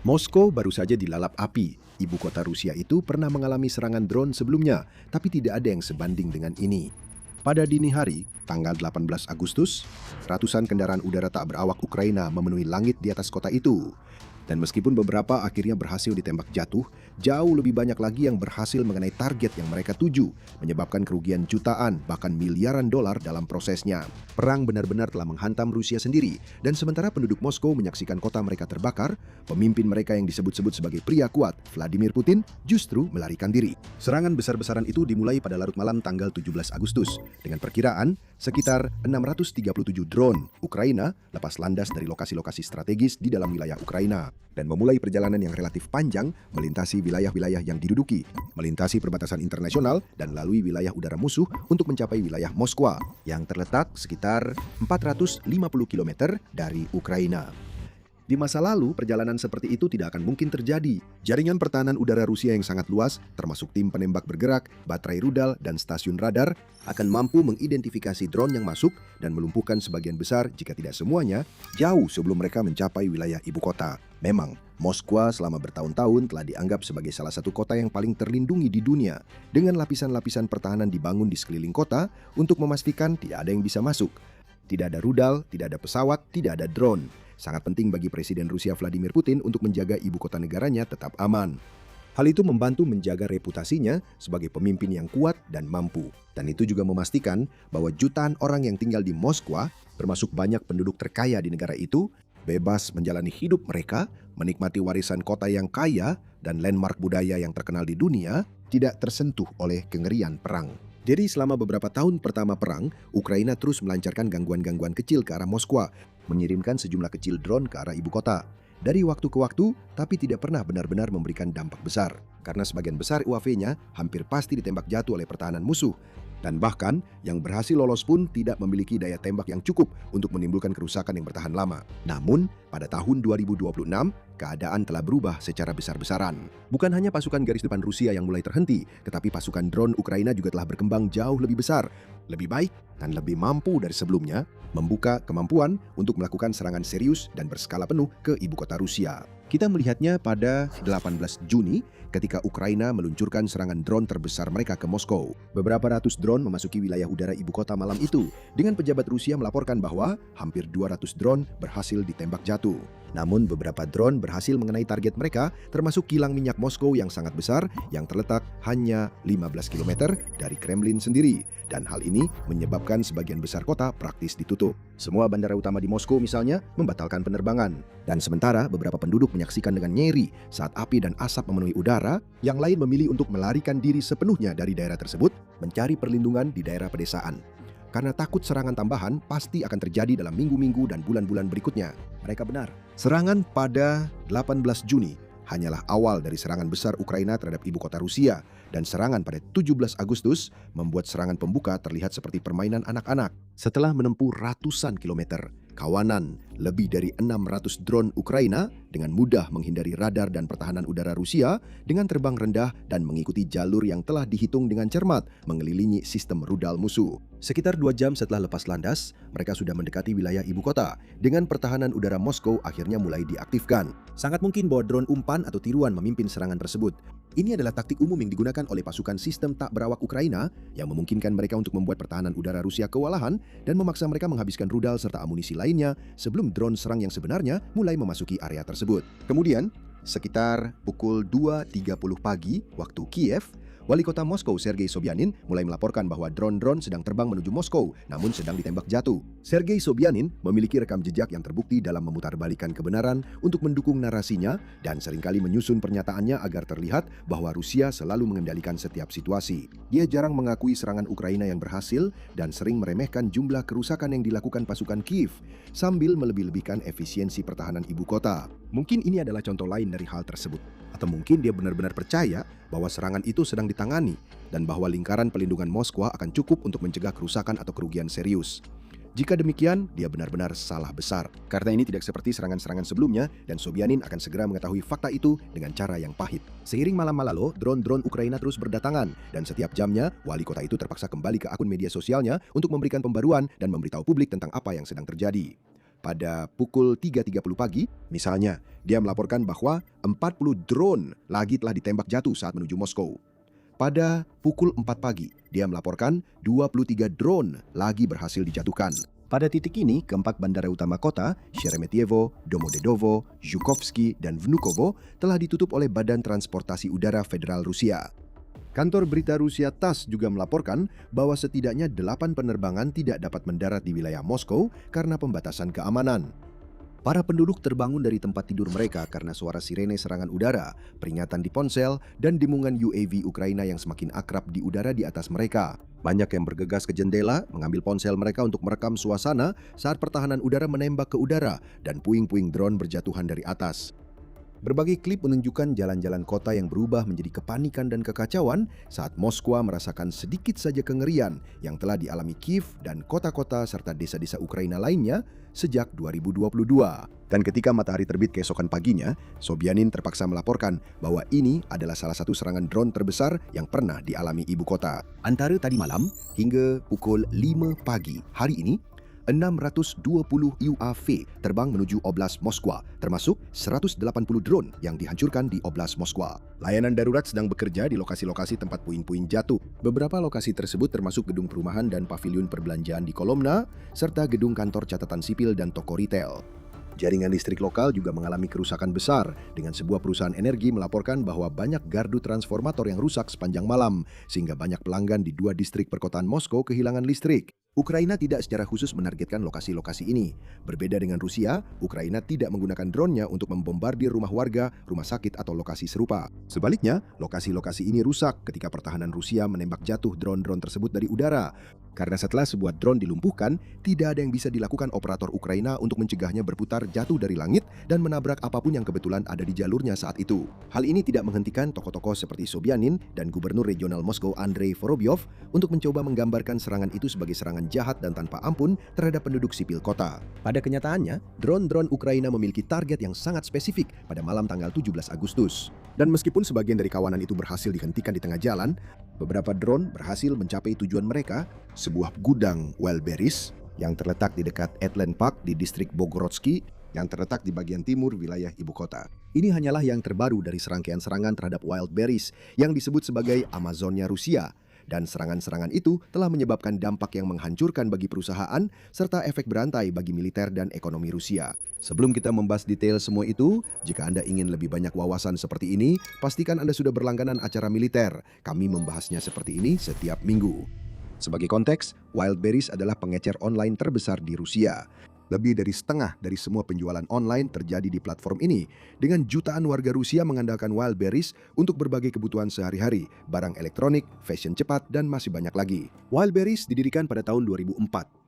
Moskow baru saja dilalap api. Ibu kota Rusia itu pernah mengalami serangan drone sebelumnya, tapi tidak ada yang sebanding dengan ini. Pada dini hari, tanggal 18 Agustus, ratusan kendaraan udara tak berawak Ukraina memenuhi langit di atas kota itu. Dan meskipun beberapa akhirnya berhasil ditembak jatuh, jauh lebih banyak lagi yang berhasil mengenai target yang mereka tuju, menyebabkan kerugian jutaan bahkan miliaran dolar dalam prosesnya. Perang benar-benar telah menghantam Rusia sendiri, dan sementara penduduk Moskow menyaksikan kota mereka terbakar, pemimpin mereka yang disebut-sebut sebagai pria kuat, Vladimir Putin, justru melarikan diri. Serangan besar-besaran itu dimulai pada larut malam tanggal 17 Agustus, dengan perkiraan sekitar 637 drone Ukraina lepas landas dari lokasi-lokasi strategis di dalam wilayah Ukraina dan memulai perjalanan yang relatif panjang melintasi wilayah-wilayah yang diduduki, melintasi perbatasan internasional dan lalui wilayah udara musuh untuk mencapai wilayah Moskwa yang terletak sekitar 450 km dari Ukraina. Di masa lalu, perjalanan seperti itu tidak akan mungkin terjadi. Jaringan pertahanan udara Rusia yang sangat luas, termasuk tim penembak bergerak, baterai rudal, dan stasiun radar, akan mampu mengidentifikasi drone yang masuk dan melumpuhkan sebagian besar, jika tidak semuanya, jauh sebelum mereka mencapai wilayah ibu kota. Memang, Moskwa selama bertahun-tahun telah dianggap sebagai salah satu kota yang paling terlindungi di dunia, dengan lapisan-lapisan pertahanan dibangun di sekeliling kota untuk memastikan tidak ada yang bisa masuk. Tidak ada rudal, tidak ada pesawat, tidak ada drone. Sangat penting bagi Presiden Rusia Vladimir Putin untuk menjaga ibu kota negaranya tetap aman. Hal itu membantu menjaga reputasinya sebagai pemimpin yang kuat dan mampu. Dan itu juga memastikan bahwa jutaan orang yang tinggal di Moskwa, termasuk banyak penduduk terkaya di negara itu, bebas menjalani hidup mereka, menikmati warisan kota yang kaya dan landmark budaya yang terkenal di dunia, tidak tersentuh oleh kengerian perang. Jadi selama beberapa tahun pertama perang, Ukraina terus melancarkan gangguan-gangguan kecil ke arah Moskwa, mengirimkan sejumlah kecil drone ke arah ibu kota. Dari waktu ke waktu, tapi tidak pernah benar-benar memberikan dampak besar. Karena sebagian besar UAV-nya hampir pasti ditembak jatuh oleh pertahanan musuh. Dan bahkan, yang berhasil lolos pun tidak memiliki daya tembak yang cukup untuk menimbulkan kerusakan yang bertahan lama. Namun, pada tahun 2026, keadaan telah berubah secara besar-besaran. Bukan hanya pasukan garis depan Rusia yang mulai terhenti, tetapi pasukan drone Ukraina juga telah berkembang jauh lebih besar, lebih baik, dan lebih mampu dari sebelumnya, membuka kemampuan untuk melakukan serangan serius dan berskala penuh ke ibu kota Rusia. Kita melihatnya pada 18 Juni ketika Ukraina meluncurkan serangan drone terbesar mereka ke Moskow. Beberapa ratus drone memasuki wilayah udara ibu kota malam itu, dengan pejabat Rusia melaporkan bahwa hampir 200 drone berhasil ditembak jatuh. Namun beberapa drone berhasil mengenai target mereka, termasuk kilang minyak Moskow yang sangat besar yang terletak hanya 15 km dari Kremlin sendiri. Dan hal ini menyebabkan sebagian besar kota praktis ditutup. Semua bandara utama di Moskow misalnya membatalkan penerbangan. Dan sementara beberapa penduduk menyaksikan dengan nyeri saat api dan asap memenuhi udara, yang lain memilih untuk melarikan diri sepenuhnya dari daerah tersebut, mencari perlindungan di daerah pedesaan. Karena takut serangan tambahan pasti akan terjadi dalam minggu-minggu dan bulan-bulan berikutnya. Mereka benar. Serangan pada 18 Juni hanyalah awal dari serangan besar Ukraina terhadap ibu kota Rusia, dan serangan pada 17 Agustus membuat serangan pembuka terlihat seperti permainan anak-anak. Setelah menempuh ratusan kilometer, kawanan lebih dari 600 drone Ukraina dengan mudah menghindari radar dan pertahanan udara Rusia dengan terbang rendah dan mengikuti jalur yang telah dihitung dengan cermat mengelilingi sistem rudal musuh. Sekitar 2 jam setelah lepas landas, mereka sudah mendekati wilayah ibu kota, dengan pertahanan udara Moskow akhirnya mulai diaktifkan. Sangat mungkin bahwa drone umpan atau tiruan memimpin serangan tersebut. Ini adalah taktik umum yang digunakan oleh pasukan sistem tak berawak Ukraina yang memungkinkan mereka untuk membuat pertahanan udara Rusia kewalahan dan memaksa mereka menghabiskan rudal serta amunisi lainnya sebelum drone serang yang sebenarnya mulai memasuki area tersebut. Kemudian, sekitar pukul 2.30 pagi waktu Kiev, Wali kota Moskow Sergei Sobyanin mulai melaporkan bahwa drone-drone sedang terbang menuju Moskow, namun sedang ditembak jatuh. Sergei Sobyanin memiliki rekam jejak yang terbukti dalam memutarbalikkan kebenaran untuk mendukung narasinya dan seringkali menyusun pernyataannya agar terlihat bahwa Rusia selalu mengendalikan setiap situasi. Dia jarang mengakui serangan Ukraina yang berhasil dan sering meremehkan jumlah kerusakan yang dilakukan pasukan Kiev sambil melebih-lebihkan efisiensi pertahanan ibu kota. Mungkin ini adalah contoh lain dari hal tersebut. Atau mungkin dia benar-benar percaya bahwa serangan itu sedang ditangani dan bahwa lingkaran pelindungan Moskwa akan cukup untuk mencegah kerusakan atau kerugian serius. Jika demikian, dia benar-benar salah besar. Karena ini tidak seperti serangan-serangan sebelumnya dan Sobyanin akan segera mengetahui fakta itu dengan cara yang pahit. Seiring malam lalu, drone-drone Ukraina terus berdatangan dan setiap jamnya, wali kota itu terpaksa kembali ke akun media sosialnya untuk memberikan pembaruan dan memberitahu publik tentang apa yang sedang terjadi. pada pukul 3.30 pagi, misalnya, dia melaporkan bahwa 40 drone lagi telah ditembak jatuh saat menuju Moskow. Pada pukul 4 pagi, dia melaporkan 23 drone lagi berhasil dijatuhkan. Pada titik ini, keempat bandara utama kota, Sheremetyevo, Domodedovo, Zhukovsky, dan Vnukovo telah ditutup oleh Badan Transportasi Udara Federal Rusia. Kantor berita Rusia TASS juga melaporkan bahwa setidaknya 8 penerbangan tidak dapat mendarat di wilayah Moskow karena pembatasan keamanan. Para penduduk terbangun dari tempat tidur mereka karena suara sirene serangan udara, peringatan di ponsel, dan dengungan UAV Ukraina yang semakin akrab di udara di atas mereka. Banyak yang bergegas ke jendela, mengambil ponsel mereka untuk merekam suasana saat pertahanan udara menembak ke udara dan puing-puing drone berjatuhan dari atas. Berbagai klip menunjukkan jalan-jalan kota yang berubah menjadi kepanikan dan kekacauan saat Moskwa merasakan sedikit saja kengerian yang telah dialami Kiev dan kota-kota serta desa-desa Ukraina lainnya sejak 2022. Dan ketika matahari terbit keesokan paginya, Sobyanin terpaksa melaporkan bahwa ini adalah salah satu serangan drone terbesar yang pernah dialami ibu kota. Antara tadi malam hingga pukul 5 pagi hari ini, 620 UAV terbang menuju Oblast Moskwa, termasuk 180 drone yang dihancurkan di Oblast Moskwa. Layanan darurat sedang bekerja di lokasi-lokasi tempat puing-puing jatuh. Beberapa lokasi tersebut termasuk gedung perumahan dan paviliun perbelanjaan di Kolomna, serta gedung kantor catatan sipil dan toko retail. Jaringan listrik lokal juga mengalami kerusakan besar, dengan sebuah perusahaan energi melaporkan bahwa banyak gardu transformator yang rusak sepanjang malam, sehingga banyak pelanggan di 2 distrik perkotaan Moskow kehilangan listrik. Ukraina tidak secara khusus menargetkan lokasi-lokasi ini. Berbeda dengan Rusia, Ukraina tidak menggunakan drone-nya untuk membombardir rumah warga, rumah sakit, atau lokasi serupa. Sebaliknya, lokasi-lokasi ini rusak ketika pertahanan Rusia menembak jatuh drone-drone tersebut dari udara. Karena setelah sebuah drone dilumpuhkan, tidak ada yang bisa dilakukan operator Ukraina untuk mencegahnya berputar jatuh dari langit dan menabrak apapun yang kebetulan ada di jalurnya saat itu. Hal ini tidak menghentikan tokoh-tokoh seperti Sobyanin dan Gubernur Regional Moskow Andrei Vorobyov untuk mencoba menggambarkan serangan itu sebagai serangan jahat dan tanpa ampun terhadap penduduk sipil kota. Pada kenyataannya, drone-drone Ukraina memiliki target yang sangat spesifik pada malam tanggal 17 Agustus. Dan meskipun sebagian dari kawanan itu berhasil dihentikan di tengah jalan, beberapa drone berhasil mencapai tujuan mereka, sebuah gudang Wildberries yang terletak di dekat Edlen Park di distrik Bogorodsky yang terletak di bagian timur wilayah ibu kota. Ini hanyalah yang terbaru dari serangkaian serangan terhadap Wildberries yang disebut sebagai Amazonia Rusia. Dan serangan-serangan itu telah menyebabkan dampak yang menghancurkan bagi perusahaan serta efek berantai bagi militer dan ekonomi Rusia. Sebelum kita membahas detail semua itu, jika Anda ingin lebih banyak wawasan seperti ini, pastikan Anda sudah berlangganan acara militer. Kami membahasnya seperti ini setiap minggu. Sebagai konteks, Wildberries adalah pengecer online terbesar di Rusia. Lebih dari setengah dari semua penjualan online terjadi di platform ini, dengan jutaan warga Rusia mengandalkan Wildberries untuk berbagai kebutuhan sehari-hari, barang elektronik, fashion cepat, dan masih banyak lagi. Wildberries didirikan pada tahun 2004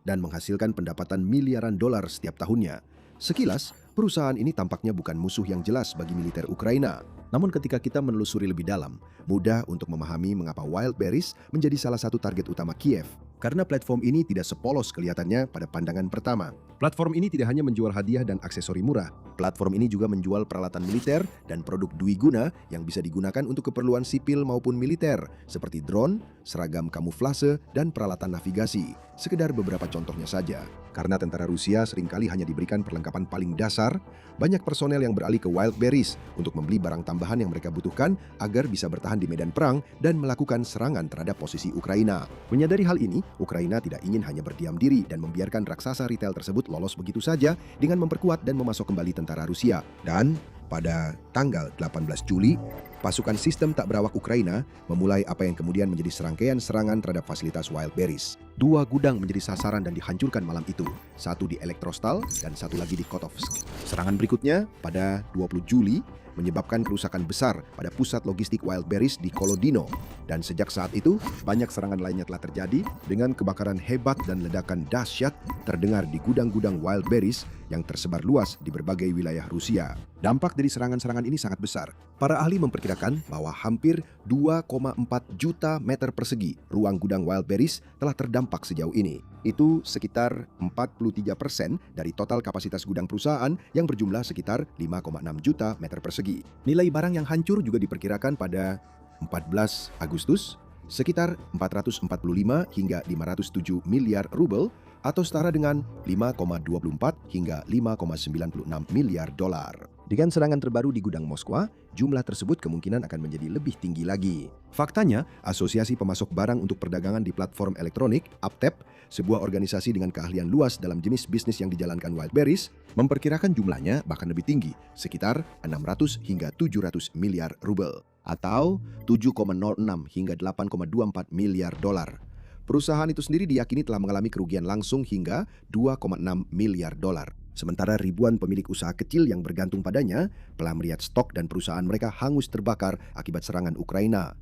dan menghasilkan pendapatan miliaran dolar setiap tahunnya. Sekilas, perusahaan ini tampaknya bukan musuh yang jelas bagi militer Ukraina. Namun ketika kita menelusuri lebih dalam, mudah untuk memahami mengapa Wildberries menjadi salah satu target utama Kiev. Karena platform ini tidak sepolos kelihatannya pada pandangan pertama. Platform ini tidak hanya menjual hadiah dan aksesori murah. Platform ini juga menjual peralatan militer dan produk dwiguna yang bisa digunakan untuk keperluan sipil maupun militer, seperti drone, seragam kamuflase, dan peralatan navigasi. Sekedar beberapa contohnya saja. Karena tentara Rusia seringkali hanya diberikan perlengkapan paling dasar, banyak personel yang beralih ke Wildberries untuk membeli barang tambahan yang mereka butuhkan agar bisa bertahan di medan perang dan melakukan serangan terhadap posisi Ukraina. Menyadari hal ini, Ukraina tidak ingin hanya berdiam diri dan membiarkan raksasa retail tersebut lolos begitu saja dengan memperkuat dan memasok kembali tentara Rusia. Dan pada tanggal 18 Juli, pasukan sistem tak berawak Ukraina memulai apa yang kemudian menjadi serangkaian serangan terhadap fasilitas Wildberries. 2 gudang menjadi sasaran dan dihancurkan malam itu, satu di Elektrostal dan satu lagi di Kotovsk. Serangan berikutnya pada 20 Juli menyebabkan kerusakan besar pada pusat logistik Wildberries di Kolodino. Dan sejak saat itu, banyak serangan lainnya telah terjadi dengan kebakaran hebat dan ledakan dahsyat terdengar di gudang-gudang Wildberries yang tersebar luas di berbagai wilayah Rusia. Dampak dari serangan-serangan ini sangat besar. Para ahli memperkirakan bahwa hampir 2,4 juta meter persegi ruang gudang Wildberries telah terdampak sejauh ini. Itu sekitar 43% dari total kapasitas gudang perusahaan yang berjumlah sekitar 5,6 juta meter persegi. Nilai barang yang hancur juga diperkirakan pada 14 Agustus sekitar 445 hingga 507 miliar rubel atau setara dengan 5,24 hingga 5,96 miliar dolar. Dengan serangan terbaru di gudang Moskwa, jumlah tersebut kemungkinan akan menjadi lebih tinggi lagi. Faktanya, Asosiasi Pemasok Barang untuk Perdagangan di Platform Elektronik, APTEP, sebuah organisasi dengan keahlian luas dalam jenis bisnis yang dijalankan Wildberries, memperkirakan jumlahnya bahkan lebih tinggi, sekitar 600 hingga 700 miliar rubel, atau 7,06 hingga 8,24 miliar dolar. Perusahaan itu sendiri diyakini telah mengalami kerugian langsung hingga 2,6 miliar dolar. Sementara ribuan pemilik usaha kecil yang bergantung padanya telah melihat stok dan perusahaan mereka hangus terbakar akibat serangan Ukraina.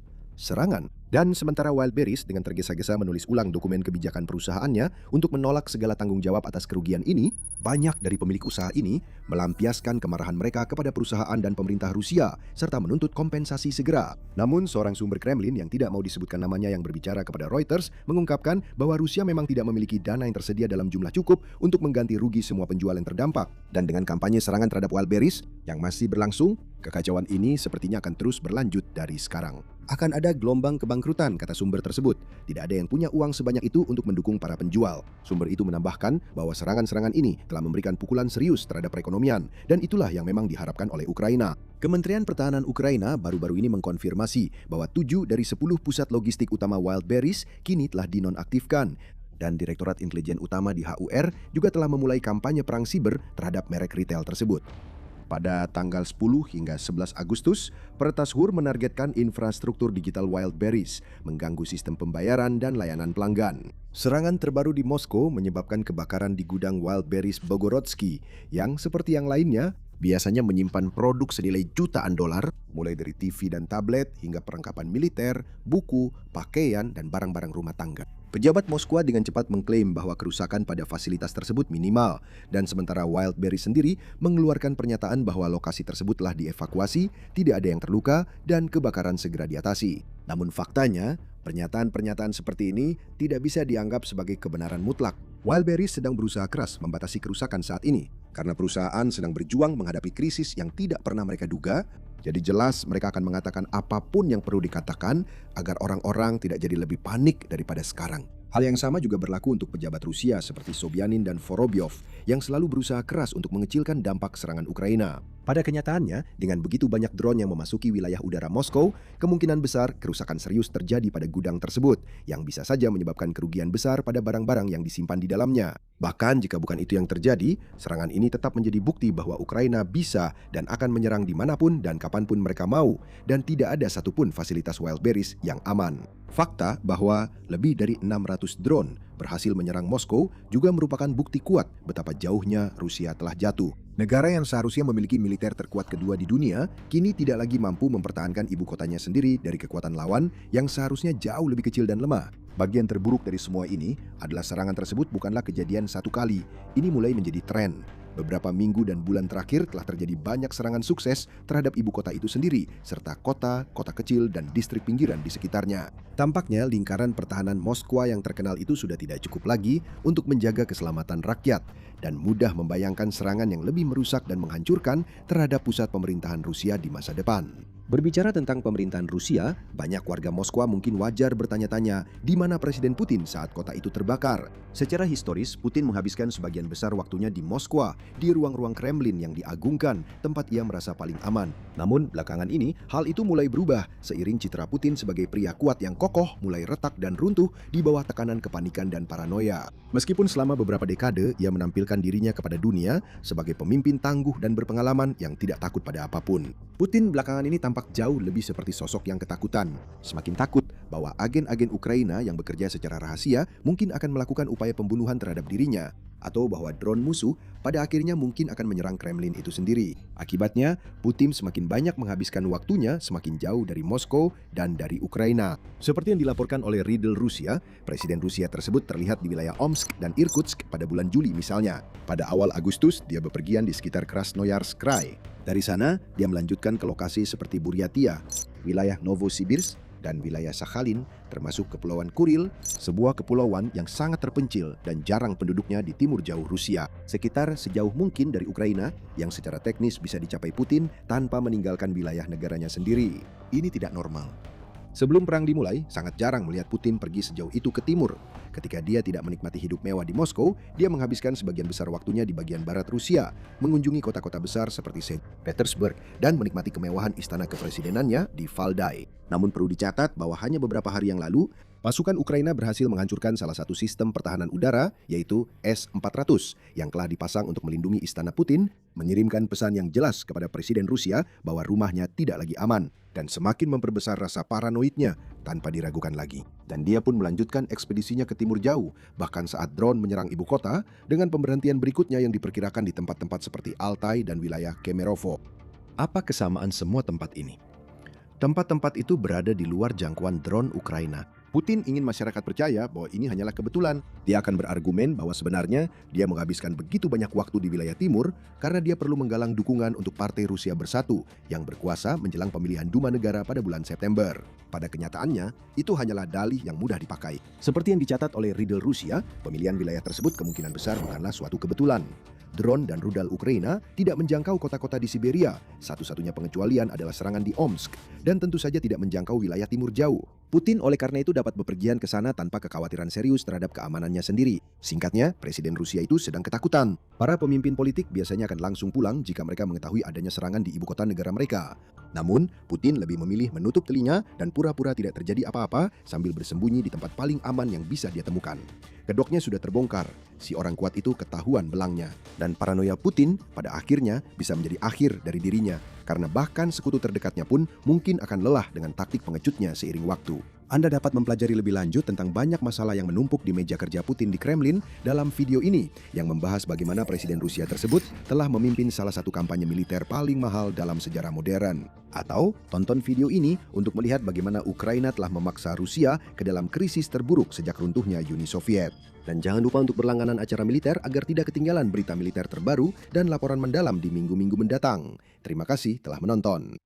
Dan sementara Wildberries dengan tergesa-gesa menulis ulang dokumen kebijakan perusahaannya untuk menolak segala tanggung jawab atas kerugian ini, banyak dari pemilik usaha ini melampiaskan kemarahan mereka kepada perusahaan dan pemerintah Rusia serta menuntut kompensasi segera. Namun seorang sumber Kremlin yang tidak mau disebutkan namanya yang berbicara kepada Reuters mengungkapkan bahwa Rusia memang tidak memiliki dana yang tersedia dalam jumlah cukup untuk mengganti rugi semua penjual yang terdampak. Dan dengan kampanye serangan terhadap Wildberries yang masih berlangsung, kekacauan ini sepertinya akan terus berlanjut dari sekarang. Akan ada gelombang kebangkrutan, kata sumber tersebut. Tidak ada yang punya uang sebanyak itu untuk mendukung para penjual. Sumber itu menambahkan bahwa serangan-serangan ini telah memberikan pukulan serius terhadap perekonomian, dan itulah yang memang diharapkan oleh Ukraina. Kementerian Pertahanan Ukraina baru-baru ini mengkonfirmasi bahwa 7 dari 10 pusat logistik utama Wildberries kini telah dinonaktifkan. Dan Direktorat Intelijen Utama di HUR juga telah memulai kampanye perang siber terhadap merek retail tersebut. Pada tanggal 10 hingga 11 Agustus, Pertashur menargetkan infrastruktur digital Wildberries, mengganggu sistem pembayaran dan layanan pelanggan. Serangan terbaru di Moskow menyebabkan kebakaran di gudang Wildberries Bogorodsky, yang seperti yang lainnya, biasanya menyimpan produk senilai jutaan dolar, mulai dari TV dan tablet hingga perlengkapan militer, buku, pakaian, dan barang-barang rumah tangga. Pejabat Moskwa dengan cepat mengklaim bahwa kerusakan pada fasilitas tersebut minimal, dan sementara Wildberries sendiri mengeluarkan pernyataan bahwa lokasi tersebut telah dievakuasi, tidak ada yang terluka, dan kebakaran segera diatasi. Namun faktanya, pernyataan-pernyataan seperti ini tidak bisa dianggap sebagai kebenaran mutlak. Wildberries sedang berusaha keras membatasi kerusakan saat ini, karena perusahaan sedang berjuang menghadapi krisis yang tidak pernah mereka duga. Jadi jelas mereka akan mengatakan apapun yang perlu dikatakan agar orang-orang tidak jadi lebih panik daripada sekarang. Hal yang sama juga berlaku untuk pejabat Rusia seperti Sobyanin dan Vorobyov yang selalu berusaha keras untuk mengecilkan dampak serangan Ukraina. Pada kenyataannya, dengan begitu banyak drone yang memasuki wilayah udara Moskow, kemungkinan besar kerusakan serius terjadi pada gudang tersebut, yang bisa saja menyebabkan kerugian besar pada barang-barang yang disimpan di dalamnya. Bahkan jika bukan itu yang terjadi, serangan ini tetap menjadi bukti bahwa Ukraina bisa dan akan menyerang dimanapun dan kapanpun mereka mau, dan tidak ada satupun fasilitas Wildberries yang aman. Fakta bahwa lebih dari 600 drone berhasil menyerang Moskow juga merupakan bukti kuat betapa jauhnya Rusia telah jatuh. Negara yang seharusnya memiliki militer terkuat kedua di dunia, kini tidak lagi mampu mempertahankan ibu kotanya sendiri dari kekuatan lawan yang seharusnya jauh lebih kecil dan lemah. Bagian terburuk dari semua ini adalah serangan tersebut bukanlah kejadian satu kali. Ini mulai menjadi tren. Beberapa minggu dan bulan terakhir telah terjadi banyak serangan sukses terhadap ibu kota itu sendiri, serta kota, kota kecil, dan distrik pinggiran di sekitarnya. Tampaknya lingkaran pertahanan Moskwa yang terkenal itu sudah tidak cukup lagi untuk menjaga keselamatan rakyat, dan mudah membayangkan serangan yang lebih merusak dan menghancurkan terhadap pusat pemerintahan Rusia di masa depan. Berbicara tentang pemerintahan Rusia, banyak warga Moskwa mungkin wajar bertanya-tanya di mana Presiden Putin saat kota itu terbakar. Secara historis, Putin menghabiskan sebagian besar waktunya di Moskwa, di ruang-ruang Kremlin yang diagungkan, tempat ia merasa paling aman. Namun, belakangan ini, hal itu mulai berubah seiring citra Putin sebagai pria kuat yang kokoh mulai retak dan runtuh di bawah tekanan kepanikan dan paranoia. Meskipun selama beberapa dekade, ia menampilkan dirinya kepada dunia sebagai pemimpin tangguh dan berpengalaman yang tidak takut pada apapun. Putin belakangan ini tampak jauh lebih seperti sosok yang ketakutan. Semakin takut bahwa agen-agen Ukraina yang bekerja secara rahasia mungkin akan melakukan upaya pembunuhan terhadap dirinya, atau bahwa drone musuh pada akhirnya mungkin akan menyerang Kremlin itu sendiri. Akibatnya, Putin semakin banyak menghabiskan waktunya semakin jauh dari Moskow dan dari Ukraina. Seperti yang dilaporkan oleh Riedel Rusia, Presiden Rusia tersebut terlihat di wilayah Omsk dan Irkutsk pada bulan Juli misalnya. Pada awal Agustus, dia bepergian di sekitar Krasnoyarsk Krai. Dari sana, dia melanjutkan ke lokasi seperti Buryatia, wilayah Novosibirsk, dan wilayah Sakhalin, termasuk Kepulauan Kuril, sebuah kepulauan yang sangat terpencil dan jarang penduduknya di timur jauh Rusia, sekitar sejauh mungkin dari Ukraina yang secara teknis bisa dicapai Putin tanpa meninggalkan wilayah negaranya sendiri. Ini tidak normal. Sebelum perang dimulai, sangat jarang melihat Putin pergi sejauh itu ke timur. Ketika dia tidak menikmati hidup mewah di Moskow, dia menghabiskan sebagian besar waktunya di bagian barat Rusia, mengunjungi kota-kota besar seperti Saint Petersburg dan menikmati kemewahan istana kepresidenannya di Valdai. Namun perlu dicatat bahwa hanya beberapa hari yang lalu, pasukan Ukraina berhasil menghancurkan salah satu sistem pertahanan udara, yaitu S-400, yang telah dipasang untuk melindungi istana Putin, mengirimkan pesan yang jelas kepada Presiden Rusia bahwa rumahnya tidak lagi aman, dan semakin memperbesar rasa paranoidnya tanpa diragukan lagi. Dan dia pun melanjutkan ekspedisinya ke timur jauh, bahkan saat drone menyerang ibu kota, dengan pemberhentian berikutnya yang diperkirakan di tempat-tempat seperti Altai dan wilayah Kemerovo. Apa kesamaan semua tempat ini? Tempat-tempat itu berada di luar jangkauan drone Ukraina. Putin ingin masyarakat percaya bahwa ini hanyalah kebetulan. Dia akan berargumen bahwa sebenarnya dia menghabiskan begitu banyak waktu di wilayah timur karena dia perlu menggalang dukungan untuk Partai Rusia Bersatu yang berkuasa menjelang pemilihan Duma Negara pada bulan September. Pada kenyataannya, itu hanyalah dalih yang mudah dipakai. Seperti yang dicatat oleh Riedel Rusia, pemilihan wilayah tersebut kemungkinan besar bukanlah suatu kebetulan. Drone dan rudal Ukraina tidak menjangkau kota-kota di Siberia. Satu-satunya pengecualian adalah serangan di Omsk dan tentu saja tidak menjangkau wilayah timur jauh. Putin oleh karena itu dapat bepergian ke sana tanpa kekhawatiran serius terhadap keamanannya sendiri. Singkatnya, Presiden Rusia itu sedang ketakutan. Para pemimpin politik biasanya akan langsung pulang jika mereka mengetahui adanya serangan di ibu kota negara mereka. Namun, Putin lebih memilih menutup telinga dan pura-pura tidak terjadi apa-apa sambil bersembunyi di tempat paling aman yang bisa dia temukan. Kedoknya sudah terbongkar, si orang kuat itu ketahuan belangnya. Dan paranoia Putin pada akhirnya bisa menjadi akhir dari dirinya, karena bahkan sekutu terdekatnya pun mungkin akan lelah dengan taktik pengecutnya seiring waktu. Anda dapat mempelajari lebih lanjut tentang banyak masalah yang menumpuk di meja kerja Putin di Kremlin dalam video ini yang membahas bagaimana Presiden Rusia tersebut telah memimpin salah satu kampanye militer paling mahal dalam sejarah modern. Atau tonton video ini untuk melihat bagaimana Ukraina telah memaksa Rusia ke dalam krisis terburuk sejak runtuhnya Uni Soviet. Dan jangan lupa untuk berlangganan acara militer agar tidak ketinggalan berita militer terbaru dan laporan mendalam di minggu-minggu mendatang. Terima kasih telah menonton.